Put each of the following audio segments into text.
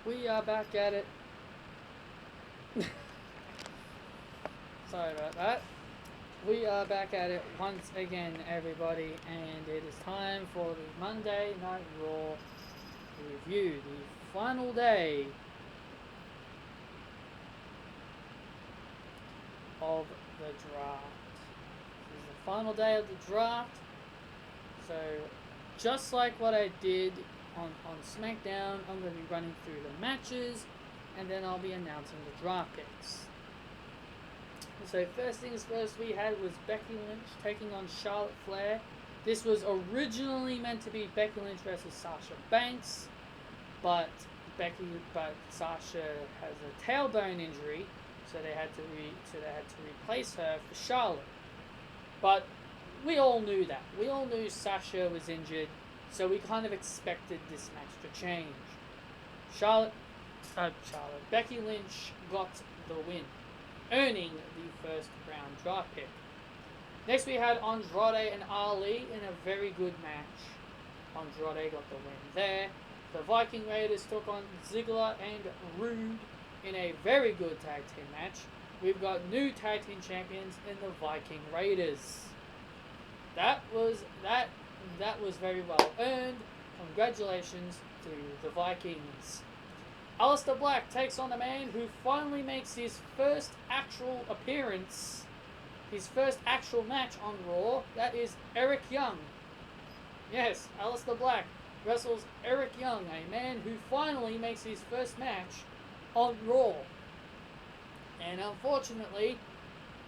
We are back at it. Sorry about that. We are back at it once again, everybody, and it is time for the Monday Night Raw review, the final day of the draft. This is the final day of the draft, so just like what I did on SmackDown, I'm going to be running through the matches, and then I'll be announcing the draft picks. So first things first, we had was Becky Lynch taking on Charlotte Flair. This was originally meant to be Becky Lynch versus Sasha Banks, but Sasha has a tailbone injury, so they had to replace her for Charlotte. But we all knew that. We all knew Sasha was injured, so we kind of expected this match to change. Becky Lynch got the win, earning the first round draft pick. Next we had Andrade and Ali in a very good match. Andrade got the win there. The Viking Raiders took on Ziggler and Rude in a very good tag team match. We've got new tag team champions in the Viking Raiders. That was very well earned. Congratulations to the Vikings. Aleister Black takes on a man who finally makes his first actual appearance, his first actual match on Raw. That is Eric Young. Yes, Aleister Black wrestles Eric Young, a man who finally makes his first match on Raw. And unfortunately,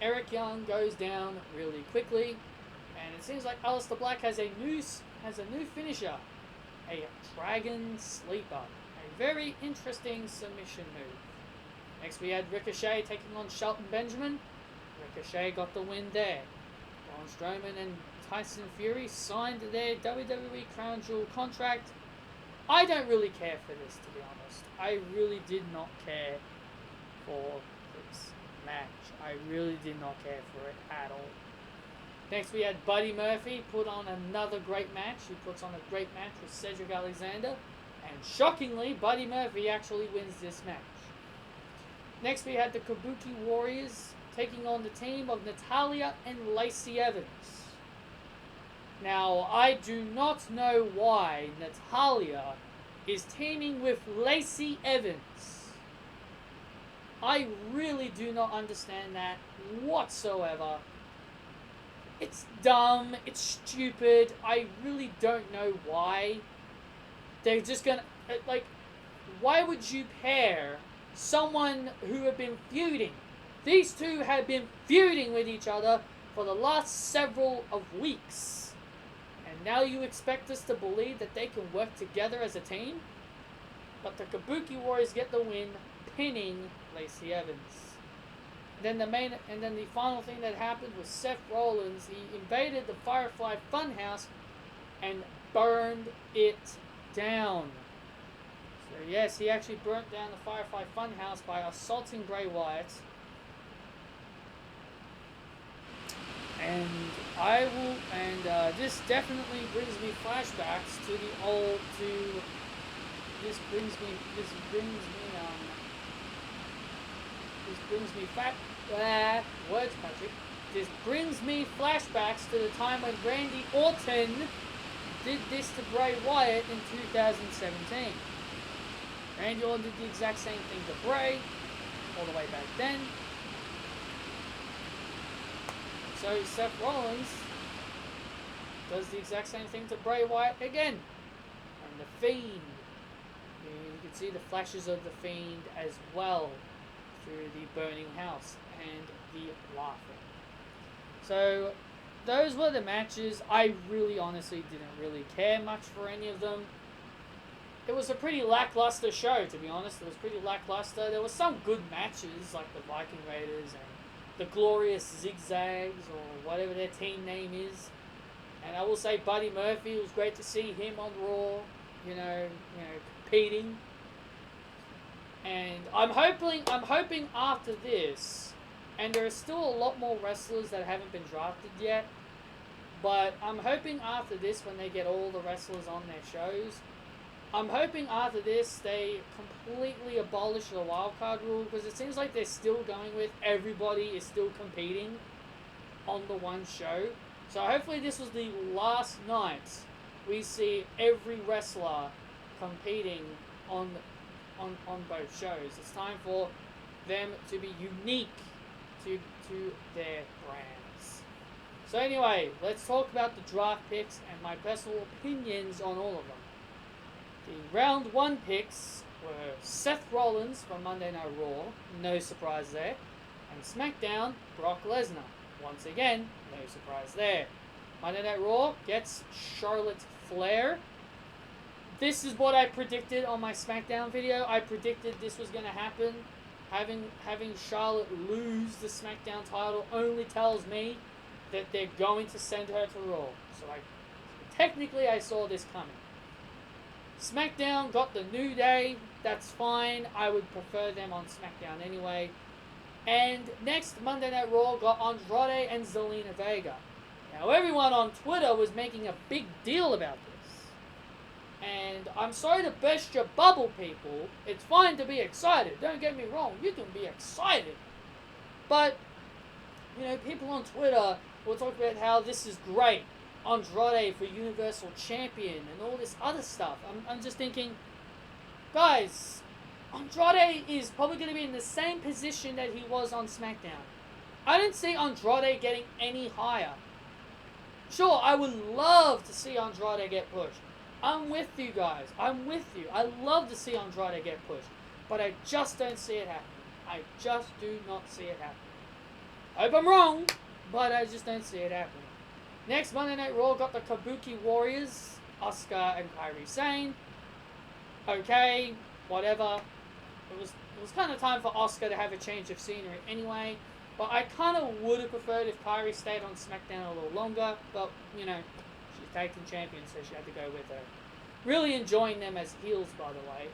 Eric Young goes down really quickly, and it seems like Aleister Black has a new finisher, a Dragon Sleeper. Very interesting submission move. Next we had Ricochet taking on Shelton Benjamin. Ricochet got the win there. Braun Strowman and Tyson Fury signed their WWE Crown Jewel contract. I don't really care for this, to be honest. I really did not care for this match. I really did not care for it at all. Next we had Buddy Murphy put on another great match. He puts on a great match with Cedric Alexander. And shockingly, Buddy Murphy actually wins this match. Next we had the Kabuki Warriors taking on the team of Natalya and Lacey Evans. Now, I do not know why Natalya is teaming with Lacey Evans. I really do not understand that whatsoever. It's dumb, it's stupid, I really don't know why. They're just gonna, why would you pair someone who have been feuding? These two have been feuding with each other for the last several of weeks. And now you expect us to believe that they can work together as a team? But the Kabuki Warriors get the win, pinning Lacey Evans. Then the final thing that happened was Seth Rollins. He invaded the Firefly Funhouse and burned it down. So yes, he actually burnt down the Firefly Funhouse by assaulting Bray Wyatt. And this definitely brings me flashbacks to the old This brings me flashbacks to the time when Randy Orton did this to Bray Wyatt in 2017. Randy Orton did the exact same thing to Bray all the way back then. So Seth Rollins does the exact same thing to Bray Wyatt again. And the Fiend. You can see the flashes of the Fiend as well through the burning house and the laughing. So those were the matches. I really honestly didn't really care much for any of them. It was a pretty lackluster show, to be honest. It was pretty lackluster. There were some good matches, like the Viking Raiders and the Glorious Zigzags, or whatever their team name is. And I will say Buddy Murphy, it was great to see him on Raw, competing. And I'm hoping after this, and there are still a lot more wrestlers that haven't been drafted yet, but I'm hoping after this, when they get all the wrestlers on their shows, I'm hoping after this they completely abolish the wildcard rule, because it seems like they're still going with everybody is still competing on the one show. So hopefully this was the last night we see every wrestler competing on both shows. It's time for them to be unique to their brands. So anyway, let's talk about the draft picks and my personal opinions on all of them. The round 1 picks were Seth Rollins from Monday Night Raw, no surprise there, and SmackDown, Brock Lesnar. Once again, no surprise there. Monday Night Raw gets Charlotte Flair. This is what I predicted on my SmackDown video. I predicted this was going to happen. Having Charlotte lose the SmackDown title only tells me that they're going to send her to Raw. So technically I saw this coming. SmackDown got the New Day. That's fine. I would prefer them on SmackDown anyway. And next, Monday Night Raw got Andrade and Zelina Vega. Now, everyone on Twitter was making a big deal about this. And I'm sorry to burst your bubble, people. It's fine to be excited. Don't get me wrong. You can be excited. But, people on Twitter will talk about how this is great. Andrade for Universal Champion and all this other stuff. I'm just thinking, guys, Andrade is probably going to be in the same position that he was on SmackDown. I didn't see Andrade getting any higher. Sure, I would love to see Andrade get pushed. I'm with you guys. I'm with you. I love to see Andrade get pushed. But I just don't see it happening. I just do not see it happening. I hope I'm wrong, but I just don't see it happening. Next, Monday Night Raw got the Kabuki Warriors, Asuka and Kairi Sane. Okay, whatever. It was kind of time for Asuka to have a change of scenery anyway. But I kind of would have preferred if Kairi stayed on SmackDown a little longer. But, she's tag team champion, so she had to go with her. Really enjoying them as heels, by the way.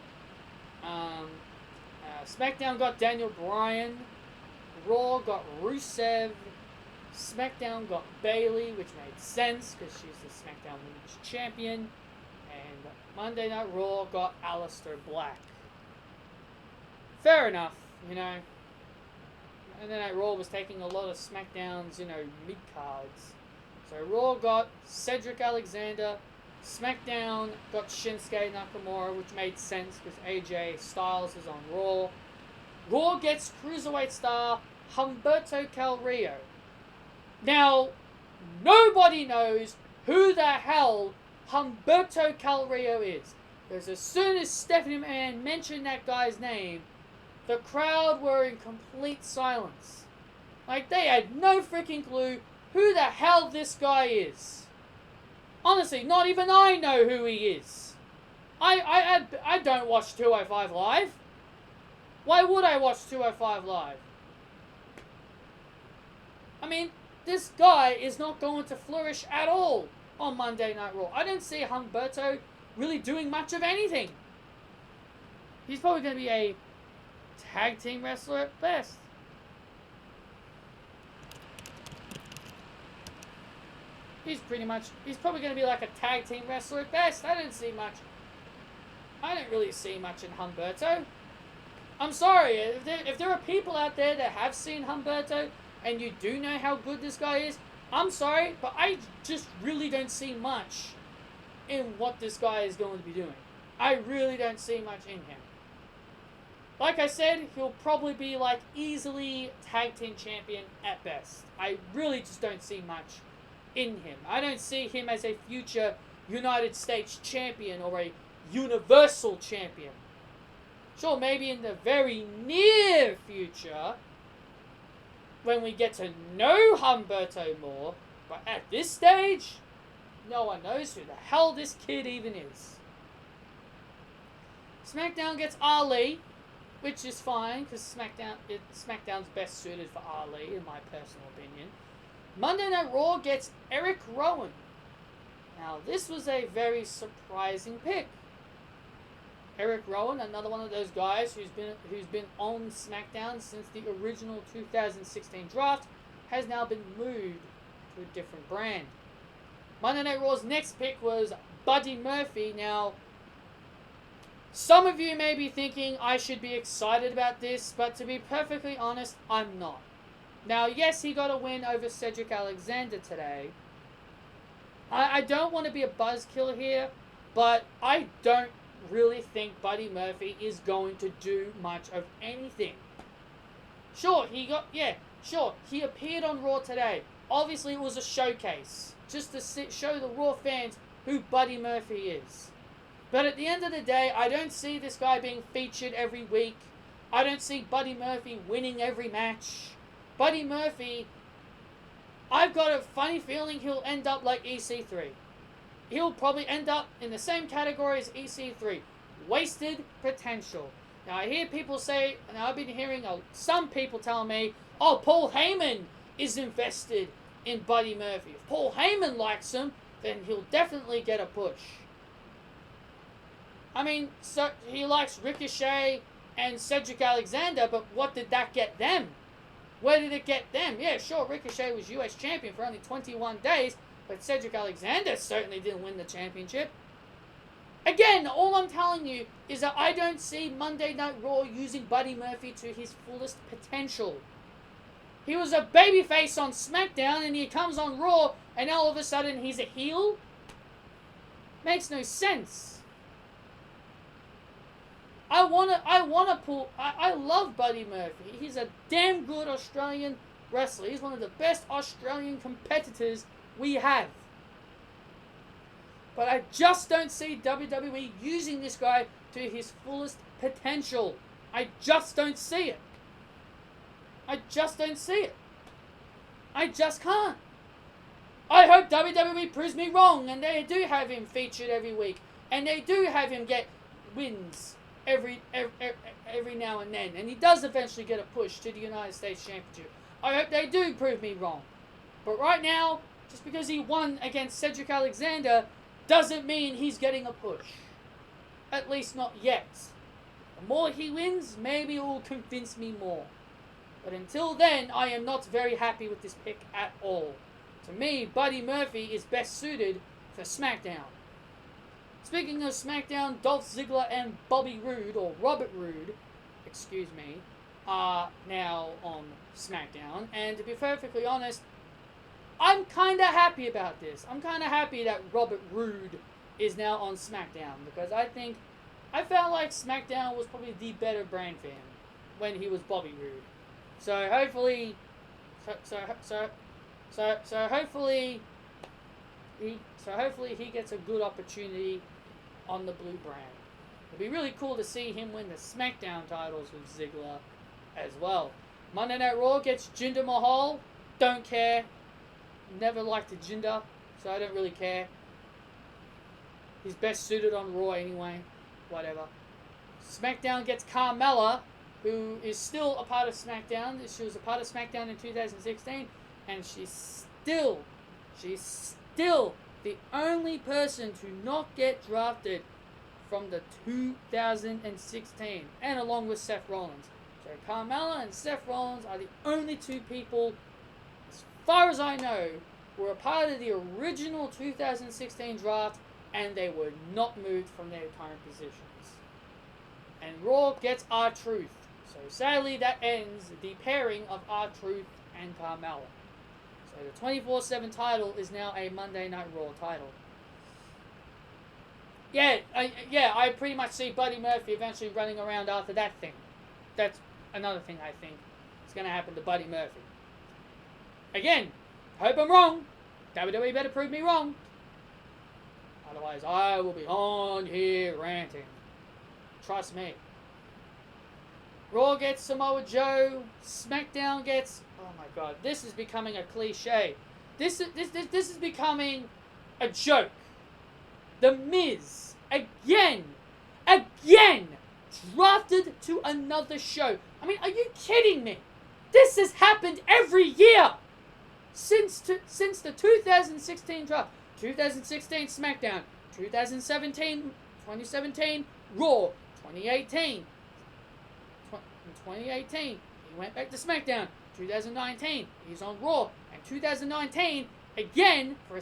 SmackDown got Daniel Bryan. Raw got Rusev. SmackDown got Bayley, which made sense because she's the SmackDown Women's Champion. And Monday Night Raw got Aleister Black. Fair enough, Monday Night Raw was taking a lot of SmackDown's, mid-cards. So Raw got Cedric Alexander. SmackDown got Shinsuke Nakamura, which made sense because AJ Styles is on Raw. Raw gets Cruiserweight star Humberto Carrillo. Now, nobody knows who the hell Humberto Carrillo is. Because as soon as Stephanie McMahon mentioned that guy's name, the crowd were in complete silence. Like, they had no freaking clue who the hell this guy is. Honestly, not even I know who he is. I don't watch 205 Live. Why would I watch 205 Live? I mean, this guy is not going to flourish at all on Monday Night Raw. I don't see Humberto really doing much of anything. He's probably going to be a tag team wrestler at best. He's probably going to be like a tag team wrestler at best. I don't really see much in Humberto. I'm sorry, if there are people out there that have seen Humberto and you do know how good this guy is, I'm sorry, but I just really don't see much in what this guy is going to be doing. I really don't see much in him. Like I said, he'll probably be like easily tag team champion at best. I really just don't see much in him. I don't see him as a future United States champion or a Universal champion. Sure, maybe in the very near future, when we get to know Humberto more, but at this stage, no one knows who the hell this kid even is. SmackDown gets Ali, which is fine, because SmackDown's best suited for Ali, in my personal opinion. Monday Night Raw gets Eric Rowan. Now, this was a very surprising pick. Eric Rowan, another one of those guys who's been on SmackDown since the original 2016 draft, has now been moved to a different brand. Monday Night Raw's next pick was Buddy Murphy. Now, Some of you may be thinking I should be excited about this, but to be perfectly honest, I'm not. Now, yes, he got a win over Cedric Alexander today. I don't want to be a buzzkill here, but I don't really think Buddy Murphy is going to do much of anything. Sure, he appeared on Raw today. Obviously, it was a showcase, just to show the Raw fans who Buddy Murphy is. But at the end of the day, I don't see this guy being featured every week. I don't see Buddy Murphy winning every match. Buddy Murphy, I've got a funny feeling he'll end up like EC3. He'll probably end up in the same category as EC3. Wasted potential. Now, I hear people say, and I've been hearing some people tell me, oh, Paul Heyman is invested in Buddy Murphy. If Paul Heyman likes him, then he'll definitely get a push. I mean, so he likes Ricochet and Cedric Alexander, but what did that get them? Where did it get them? Yeah, sure, Ricochet was US champion for only 21 days, but Cedric Alexander certainly didn't win the championship. Again, all I'm telling you is that I don't see Monday Night Raw using Buddy Murphy to his fullest potential. He was a babyface on SmackDown, and he comes on Raw, and all of a sudden he's a heel? Makes no sense. I love Buddy Murphy. He's a damn good Australian wrestler. He's one of the best Australian competitors we have. But I just don't see WWE using this guy to his fullest potential. I just don't see it. I just don't see it. I just can't. I hope WWE proves me wrong, and they do have him featured every week, and they do have him get wins every now and then, and he does eventually get a push to the United States Championship. I hope they do prove me wrong. But right now, just because he won against Cedric Alexander doesn't mean he's getting a push. At least not yet. The more he wins, maybe it will convince me more. But until then, I am not very happy with this pick at all. To me, Buddy Murphy is best suited for SmackDown. Speaking of SmackDown, Dolph Ziggler and Bobby Roode, or Robert Roode, are now on SmackDown. And to be perfectly honest, I'm kind of happy about this. I'm kind of happy that Robert Roode is now on SmackDown, because I felt like SmackDown was probably the better brand for him when he was Bobby Roode. So hopefully, hopefully he gets a good opportunity on the blue brand. It'd be really cool to see him win the SmackDown titles with Ziggler as well. Monday Night Raw gets Jinder Mahal. Don't care. Never liked the Jinder, so I don't really care. He's best suited on Raw anyway. Whatever. SmackDown gets Carmella, who is still a part of SmackDown. She was a part of SmackDown in 2016, and she's still the only person to not get drafted from the 2016, and along with Seth Rollins. So Carmella and Seth Rollins are the only two people, as far as I know, who were a part of the original 2016 draft, and they were not moved from their current positions. And Raw gets R-Truth. So sadly, that ends the pairing of R-Truth and Carmella. So the 24/7 title is now a Monday Night Raw title. I pretty much see Buddy Murphy eventually running around after that thing. That's another thing I think is going to happen to Buddy Murphy. Again, hope I'm wrong. WWE better prove me wrong. Otherwise, I will be on here ranting. Trust me. Raw gets Samoa Joe. SmackDown gets... Oh my god, this is becoming a cliche. This is becoming a joke. The Miz, again, drafted to another show. I mean, are you kidding me? This has happened every year since the 2016 draft. 2016 SmackDown, 2017 Raw, 2018 he went back to SmackDown. 2019 he's on Raw, and 2019 again for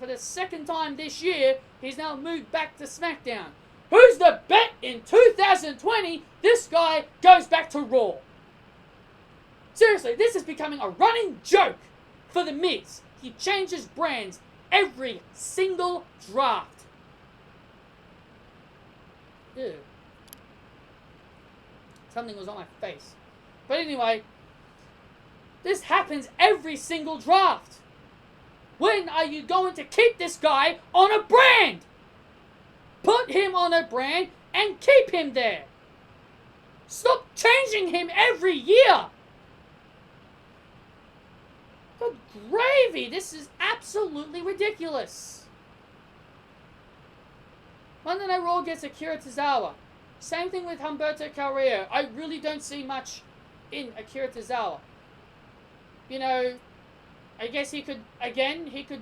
the second time this year he's now moved back to SmackDown. Who's the bet in 2020, this guy goes back to Raw. Seriously, this is becoming a running joke for The Miz. He changes brands every single draft. Ew. Something was on my face. But anyway, this happens every single draft. When are you going to keep this guy on a brand? Put him on a brand and keep him there. Stop changing him every year. Good gravy, this is absolutely ridiculous. Monday Night Raw gets Akira Tozawa. Same thing with Humberto Carrillo. I really don't see much in Akira Tozawa. You know, I guess he could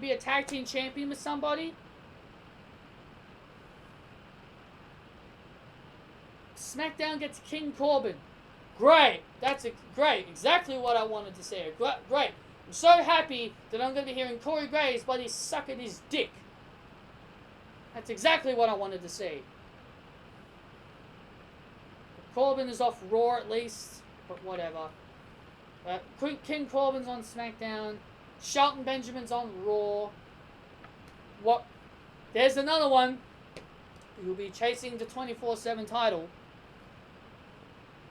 be a tag team champion with somebody. SmackDown gets King Corbin. Great. Great. Exactly what I wanted to say. Great. I'm so happy that I'm going to be hearing Corey Graves buddy sucking his dick. That's exactly what I wanted to see. Corbin is off Raw at least, but whatever. King Corbin's on SmackDown. Shelton Benjamin's on Raw. What? There's another one. He'll be chasing the 24/7 title.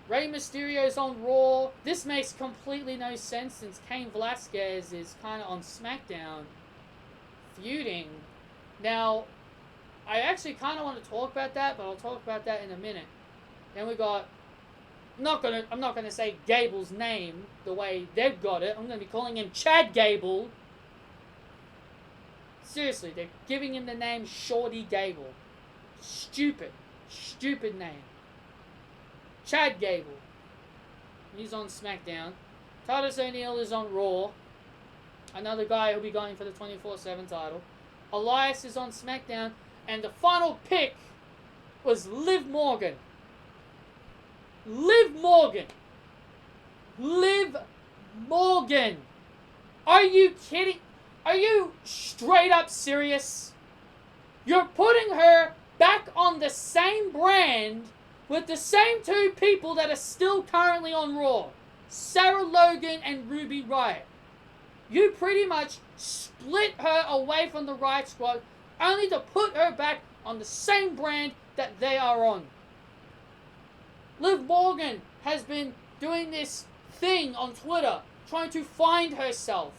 Rey Mysterio's on Raw. This makes completely no sense since Cain Velasquez is kind of on SmackDown feuding. Now, I actually kind of want to talk about that, but I'll talk about that in a minute. Then we got, I'm not gonna say Gable's name the way they've got it. I'm gonna be calling him Chad Gable. Seriously, they're giving him the name Shorty Gable. Stupid name. Chad Gable. He's on SmackDown. Titus O'Neil is on Raw. Another guy who'll be going for the 24/7 title. Elias is on SmackDown. And the final pick was Liv Morgan. Liv Morgan. Are you kidding? Are you straight up serious? You're putting her back on the same brand with the same two people that are still currently on Raw. Sarah Logan and Ruby Riott. You pretty much split her away from the Riott Squad only to put her back on the same brand that they are on. Liv Morgan has been doing this thing on Twitter, trying to find herself.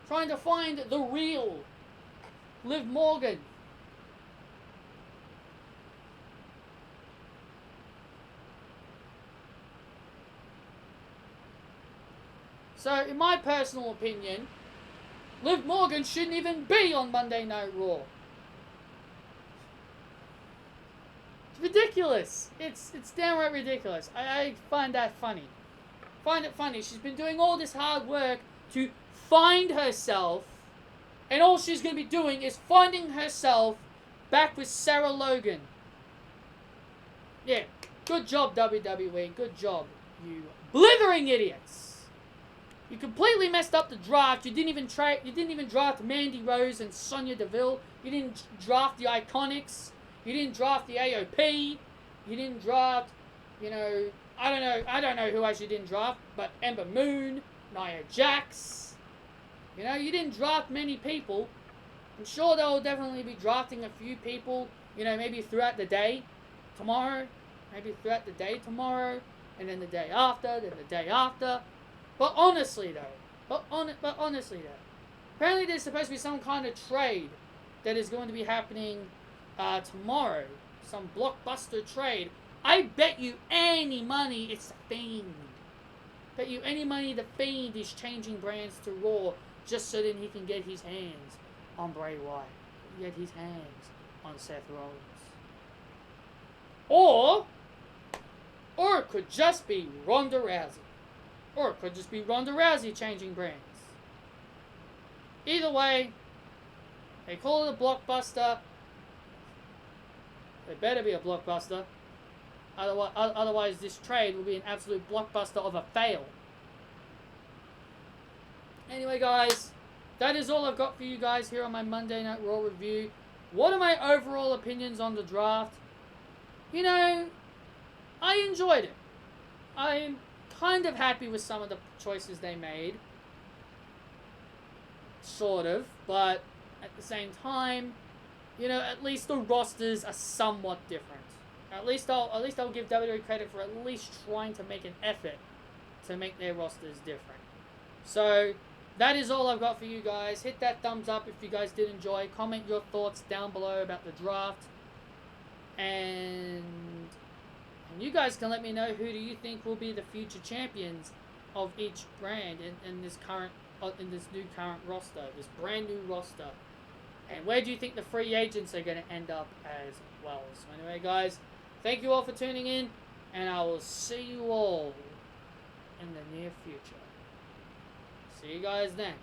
Trying to find the real Liv Morgan. So, in my personal opinion, Liv Morgan shouldn't even be on Monday Night Raw. It's ridiculous. It's downright ridiculous. I find that funny. Find it funny. She's been doing all this hard work to find herself, and all she's going to be doing is finding herself back with Sarah Logan. Yeah, good job WWE. Good job, you blithering idiots. You completely messed up the draft. You didn't even draft Mandy Rose and Sonya Deville. You didn't draft the Iconics. You didn't draft the AOP. You didn't draft, I don't know who else you didn't draft, but Ember Moon, Nia Jax. You didn't draft many people. I'm sure they'll definitely be drafting a few people, maybe throughout the day tomorrow, and then the day after, then the day after. But honestly though, apparently there's supposed to be some kind of trade that is going to be happening tomorrow. Some blockbuster trade. I bet you any money it's the Fiend. Bet you any money the Fiend is changing brands to Raw just so that he can get his hands on Bray Wyatt. Get his hands on Seth Rollins. Or it could just be Ronda Rousey. Or it could just be Ronda Rousey changing brands. Either way, they call it a blockbuster. It better be a blockbuster. Otherwise, this trade will be an absolute blockbuster of a fail. Anyway, guys, that is all I've got for you guys here on my Monday Night Raw review. What are my overall opinions on the draft? you know, I enjoyed it. I'm kind of happy with some of the choices they made. Sort of, but at the same time, you know, at least the rosters are somewhat different. At least I'll give WWE credit for at least trying to make an effort to make their rosters different. So that is all I've got for you guys. Hit that thumbs up if you guys did enjoy. Comment your thoughts down below about the draft. And you guys can let me know who do you think will be the future champions of each brand in this new current roster, this brand new roster. And where do you think the free agents are going to end up as well? So anyway, guys, thank you all for tuning in, and I will see you all in the near future. See you guys then.